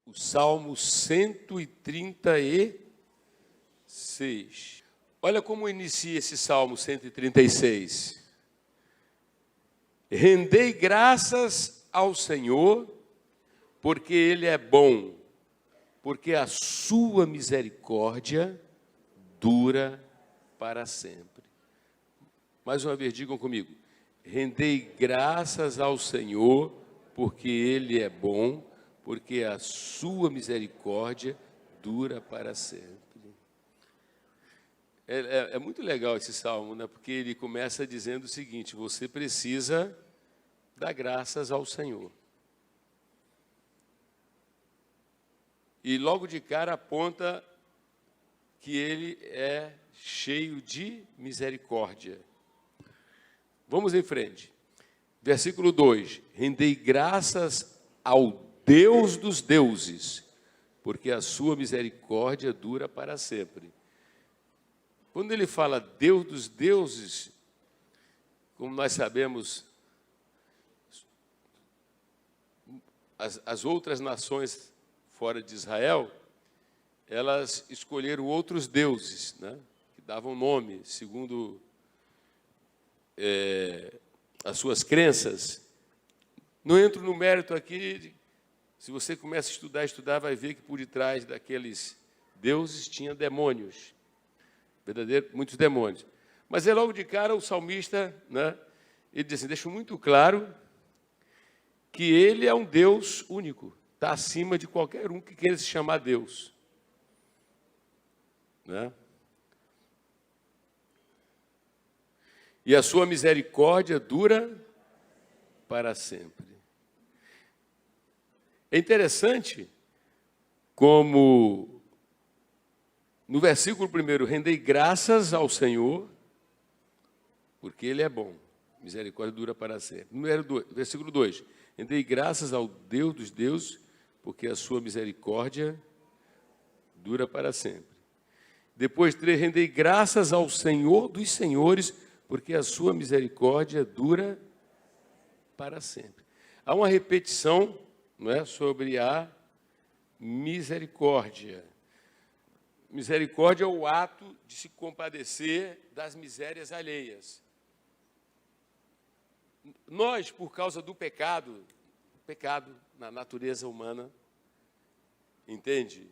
o Salmo 136. Olha como inicia esse Salmo 136. Rendei graças ao Senhor, porque Ele é bom, porque a sua misericórdia dura para sempre. Mais uma vez, digam comigo. Rendei graças ao Senhor, porque Ele é bom, porque a sua misericórdia dura para sempre. É muito legal esse salmo, né? Porque ele começa dizendo o seguinte: você precisa dar graças ao Senhor. E logo de cara aponta que ele é cheio de misericórdia. Vamos em frente. Versículo 2. Rendei graças ao Deus dos deuses, porque a sua misericórdia dura para sempre. Quando ele fala Deus dos deuses, como nós sabemos, as outras nações fora de Israel, elas escolheram outros deuses, né, que davam nome, segundo as suas crenças. Não entro no mérito aqui. Se você começa a estudar, vai ver que por detrás daqueles deuses tinha demônios, muitos demônios. Mas logo de cara o salmista, né, ele diz assim, deixa muito claro que ele é um Deus único, está acima de qualquer um que queira se chamar Deus, né? E a sua misericórdia dura para sempre. É interessante como no versículo 1, rendei graças ao Senhor, porque Ele é bom, misericórdia dura para sempre. Versículo 2, rendei graças ao Deus dos deuses, porque a sua misericórdia dura para sempre. Depois 3, rendei graças ao Senhor dos senhores, porque a sua misericórdia dura para sempre. Há uma repetição, não é, sobre a misericórdia. Misericórdia é o ato de se compadecer das misérias alheias. Nós, por causa do pecado na natureza humana, entende?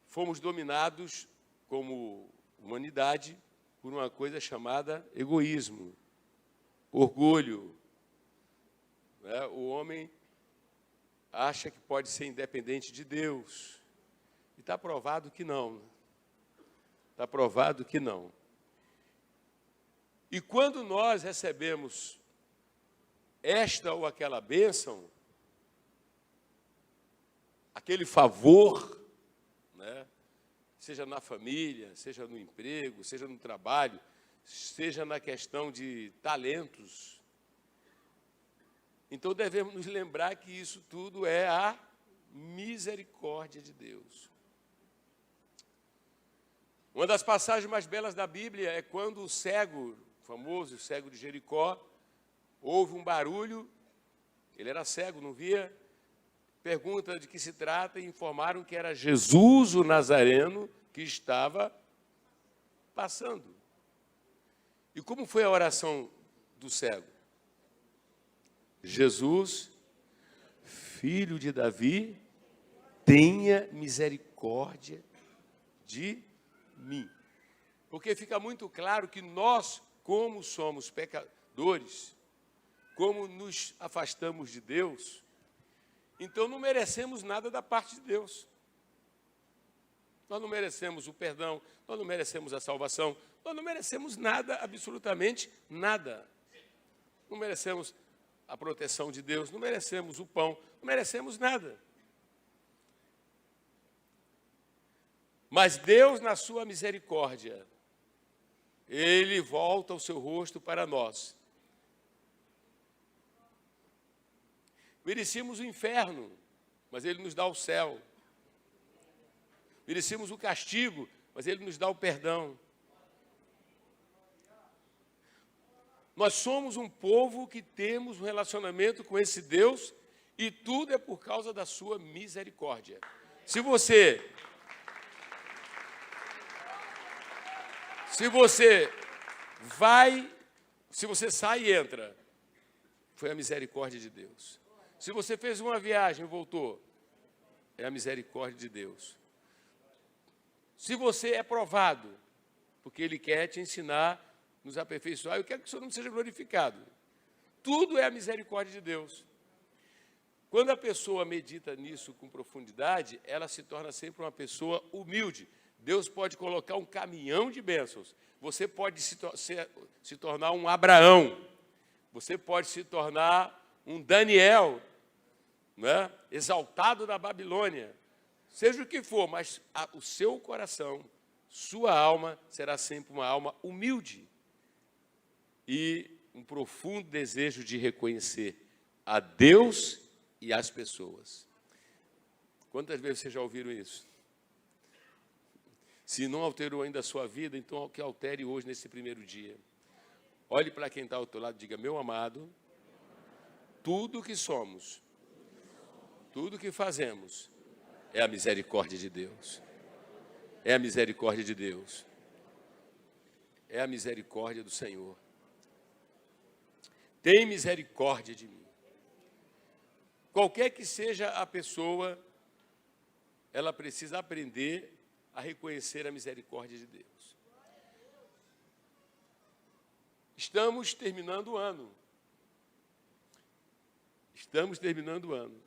Fomos dominados como humanidade por uma coisa chamada egoísmo, orgulho. Né? O homem acha que pode ser independente de Deus. E está provado que não. Está provado que não. E quando nós recebemos esta ou aquela bênção, aquele favor, né, seja na família, seja no emprego, seja no trabalho, seja na questão de talentos, então devemos nos lembrar que isso tudo é a misericórdia de Deus. Uma das passagens mais belas da Bíblia é quando o cego, o famoso cego de Jericó, ouve um barulho, ele era cego, não via, pergunta de que se trata e informaram que era Jesus, o Nazareno, que estava passando. E como foi a oração do cego? Jesus, filho de Davi, tenha misericórdia de mim. Porque fica muito claro que nós, como somos pecadores, como nos afastamos de Deus, então não merecemos nada da parte de Deus. Nós não merecemos o perdão, nós não merecemos a salvação, nós não merecemos nada, absolutamente nada. Não merecemos a proteção de Deus, não merecemos o pão, não merecemos nada. Mas Deus, na sua misericórdia, Ele volta o seu rosto para nós. Merecíamos o inferno, mas Ele nos dá o céu. Merecíamos o castigo, mas Ele nos dá o perdão. Nós somos um povo que temos um relacionamento com esse Deus E tudo é por causa da sua misericórdia. Se você sai e entra, foi a misericórdia de Deus. Se você fez uma viagem e voltou, é a misericórdia de Deus. Se você é provado, porque Ele quer te ensinar, nos aperfeiçoar, eu quero que o Senhor não seja glorificado. Tudo é a misericórdia de Deus. Quando a pessoa medita nisso com profundidade, ela se torna sempre uma pessoa humilde. Deus pode colocar um caminhão de bênçãos. Você pode se tornar um Abraão. Você pode se tornar um Daniel, né? Exaltado na Babilônia. Seja o que for, mas o seu coração, sua alma, será sempre uma alma humilde. E um profundo desejo de reconhecer a Deus e as pessoas. Quantas vezes vocês já ouviram isso? Se não alterou ainda a sua vida, então que altere hoje, nesse primeiro dia. Olhe para quem está ao teu lado e diga: meu amado, tudo que somos, tudo que fazemos, é a misericórdia de Deus. É a misericórdia de Deus. É a misericórdia do Senhor. Tem misericórdia de mim. Qualquer que seja a pessoa, ela precisa aprender a reconhecer a misericórdia de Deus. Estamos terminando o ano. Estamos terminando o ano.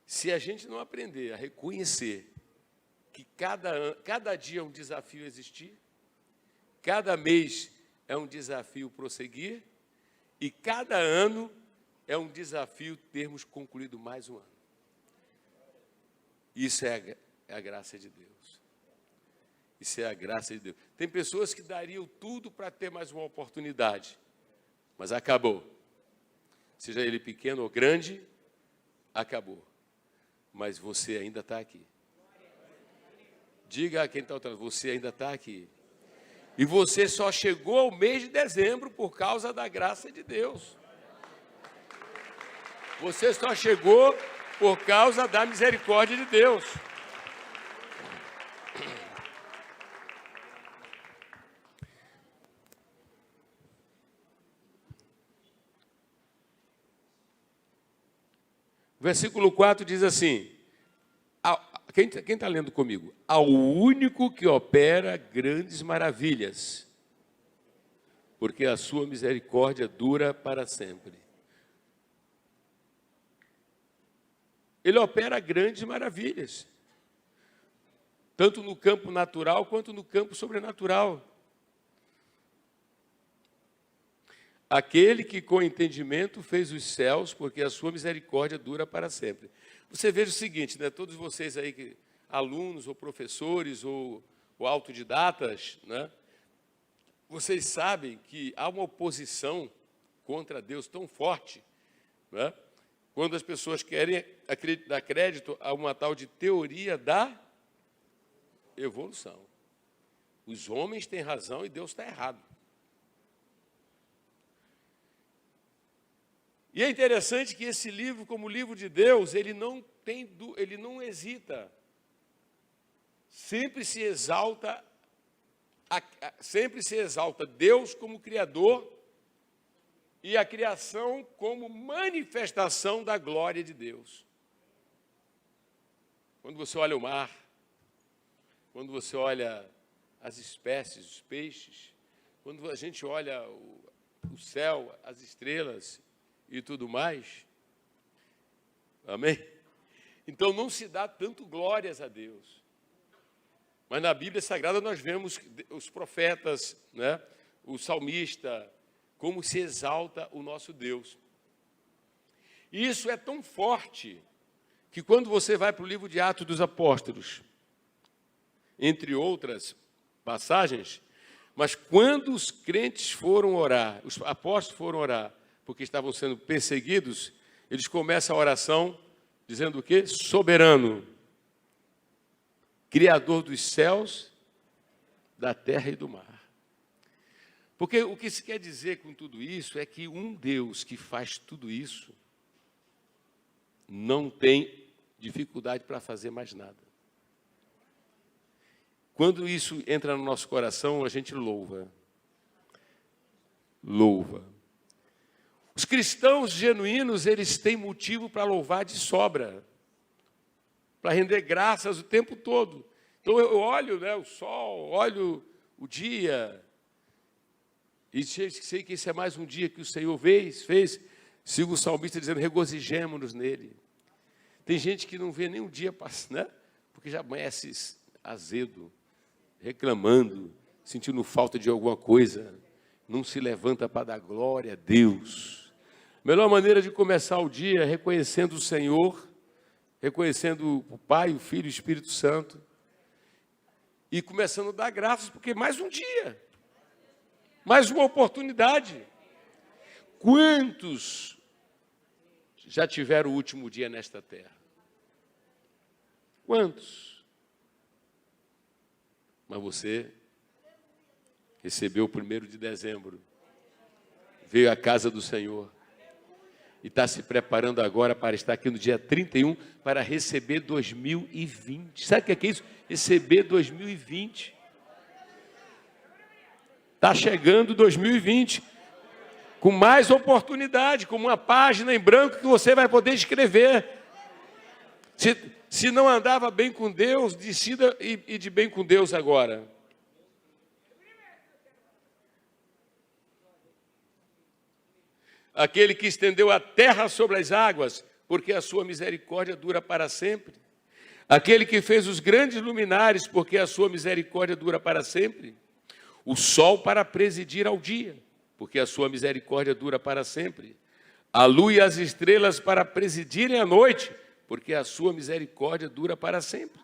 Se a gente não aprender a reconhecer que cada dia é um desafio existir, cada mês é um desafio prosseguir, e cada ano é um desafio termos concluído mais um ano. Isso é a graça de Deus. Isso é a graça de Deus. Tem pessoas que dariam tudo para ter mais uma oportunidade, mas acabou. Seja ele pequeno ou grande, acabou. Mas você ainda está aqui. Diga a quem está atrás, você ainda está aqui. E você só chegou ao mês de dezembro por causa da graça de Deus. Você só chegou por causa da misericórdia de Deus. O versículo 4 diz assim, quem está lendo comigo? Ao único que opera grandes maravilhas, porque a sua misericórdia dura para sempre. Ele opera grandes maravilhas, tanto no campo natural quanto no campo sobrenatural. Aquele que com entendimento fez os céus, porque a sua misericórdia dura para sempre. Você veja o seguinte, né? Todos vocês aí, alunos ou professores ou autodidatas, né? Vocês sabem que há uma oposição contra Deus tão forte, né? Quando as pessoas querem dar crédito a uma tal de teoria da evolução. Os homens têm razão e Deus está errado. E é interessante que esse livro, como livro de Deus, ele não hesita. Sempre se exalta Deus como Criador e a criação como manifestação da glória de Deus. Quando você olha o mar, quando você olha as espécies, os peixes, quando a gente olha o céu, as estrelas e tudo mais, amém? Então não se dá tanto glórias a Deus. Mas na Bíblia Sagrada nós vemos os profetas, né? O salmista, como se exalta o nosso Deus. E isso é tão forte que quando você vai para o livro de Atos dos Apóstolos, entre outras passagens, mas quando os crentes foram orar, os apóstolos foram orar, porque estavam sendo perseguidos, eles começam a oração dizendo o quê? Soberano, Criador dos céus, da terra e do mar. Porque o que se quer dizer com tudo isso é que um Deus que faz tudo isso, não tem dificuldade para fazer mais nada. Quando isso entra no nosso coração, a gente louva. Louva. Os cristãos genuínos, eles têm motivo para louvar de sobra, para render graças o tempo todo. Então eu olho, né, o sol, olho o dia, e sei que esse é mais um dia que o Senhor fez. Sigo o salmista dizendo, regozijemo-nos nele. Tem gente que não vê nem um dia passar, né? Porque já amanhece azedo, reclamando, sentindo falta de alguma coisa, não se levanta para dar glória a Deus. A melhor maneira de começar o dia é reconhecendo o Senhor, reconhecendo o Pai, o Filho e o Espírito Santo, e começando a dar graças, porque mais um dia, mais uma oportunidade. Quantos já tiveram o último dia nesta terra? Quantos? Mas você recebeu o 1º de dezembro, veio à casa do Senhor e está se preparando agora para estar aqui no dia 31 para receber 2020. Sabe o que é isso? Receber 2020. Está chegando 2020, com mais oportunidade, com uma página em branco que você vai poder escrever. Se não andava bem com Deus, decida ir de bem com Deus agora. Aquele que estendeu a terra sobre as águas, porque a sua misericórdia dura para sempre. Aquele que fez os grandes luminares, porque a sua misericórdia dura para sempre. O sol para presidir ao dia, porque a sua misericórdia dura para sempre. A lua e as estrelas para presidirem à noite, porque a sua misericórdia dura para sempre.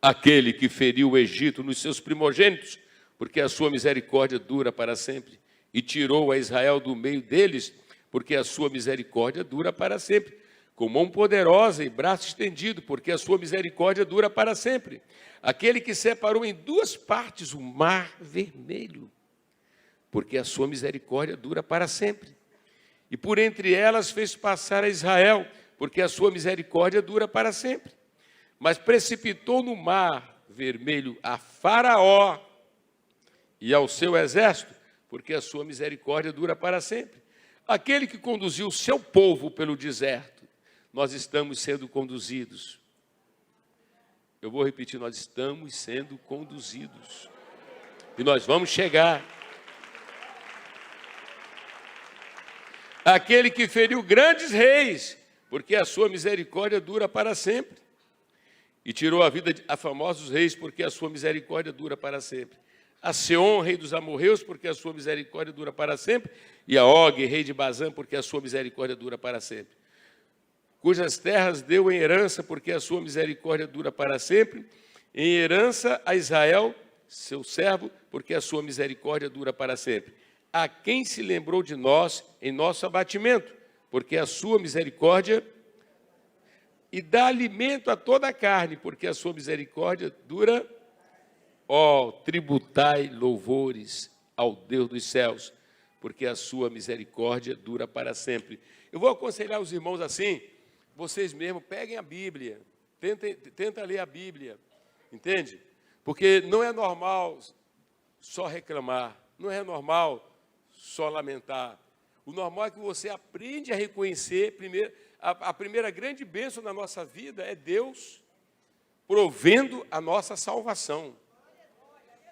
Aquele que feriu o Egito nos seus primogênitos, porque a sua misericórdia dura para sempre. E tirou a Israel do meio deles, porque a sua misericórdia dura para sempre. Com mão poderosa e braço estendido, porque a sua misericórdia dura para sempre. Aquele que separou em 2 partes o mar vermelho, porque a sua misericórdia dura para sempre. E por entre elas fez passar a Israel, porque a sua misericórdia dura para sempre. Mas precipitou no mar vermelho a Faraó e ao seu exército, porque a sua misericórdia dura para sempre. Aquele que conduziu o seu povo pelo deserto, nós estamos sendo conduzidos. Eu vou repetir, nós estamos sendo conduzidos. E nós vamos chegar. Aquele que feriu grandes reis, porque a sua misericórdia dura para sempre. E tirou a vida a famosos reis, porque a sua misericórdia dura para sempre. A Seom, rei dos amorreus, porque a sua misericórdia dura para sempre, e a Og, rei de Bazã, porque a sua misericórdia dura para sempre. Cujas terras deu em herança, porque a sua misericórdia dura para sempre, em herança a Israel, seu servo, porque a sua misericórdia dura para sempre. A quem se lembrou de nós em nosso abatimento, porque a sua misericórdia, e dá alimento a toda a carne, porque a sua misericórdia dura. Ó, tributai louvores ao Deus dos céus, porque a sua misericórdia dura para sempre. Eu vou aconselhar os irmãos assim, vocês mesmos peguem a Bíblia, tenta ler a Bíblia, entende? Porque não é normal só reclamar, não é normal só lamentar. O normal é que você aprende a reconhecer, primeiro, a primeira grande bênção na nossa vida é Deus provendo a nossa salvação.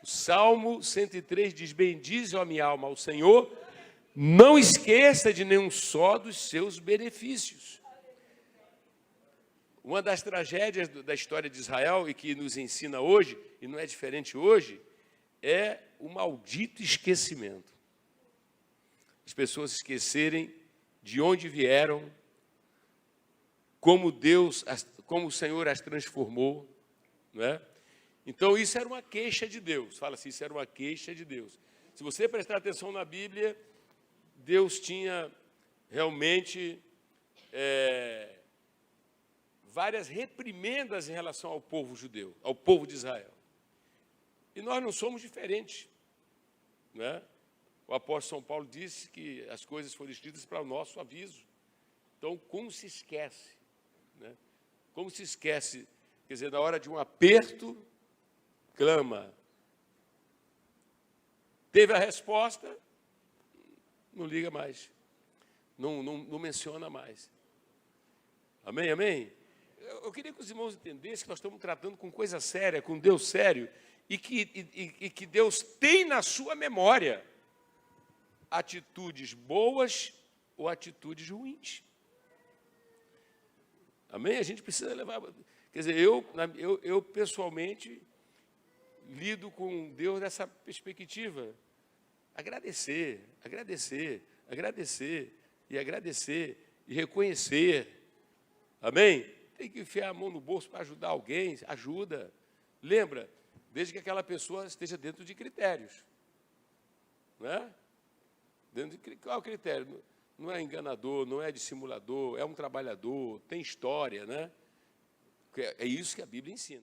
O Salmo 103 diz, bendize a minha alma ao Senhor, não esqueça de nenhum só dos seus benefícios. Uma das tragédias da história de Israel, e que nos ensina hoje, e não é diferente hoje, é o maldito esquecimento. As pessoas esquecerem de onde vieram, como o Senhor as transformou, não é? Então, isso era uma queixa de Deus. Fala assim, isso era uma queixa de Deus. Se você prestar atenção na Bíblia, Deus tinha realmente várias reprimendas em relação ao povo judeu, ao povo de Israel. E nós não somos diferentes, né? O apóstolo São Paulo disse que as coisas foram escritas para o nosso aviso. Então, como se esquece? né? Como se esquece, quer dizer, na hora de um aperto, clama. Teve a resposta, não liga mais, não menciona mais. Amém, amém? Eu queria que os irmãos entendessem que nós estamos tratando com coisa séria, com Deus sério, e que Deus tem na sua memória atitudes boas ou atitudes ruins. Amém? A gente precisa levar... Quer dizer, eu pessoalmente lido com Deus nessa perspectiva. Agradecer, agradecer, agradecer, e reconhecer. Amém? Tem que enfiar a mão no bolso para ajudar alguém, ajuda. Lembra, desde que aquela pessoa esteja dentro de critérios. Né? Qual é o critério? Não é enganador, não é dissimulador, é um trabalhador, tem história, né? É isso que a Bíblia ensina.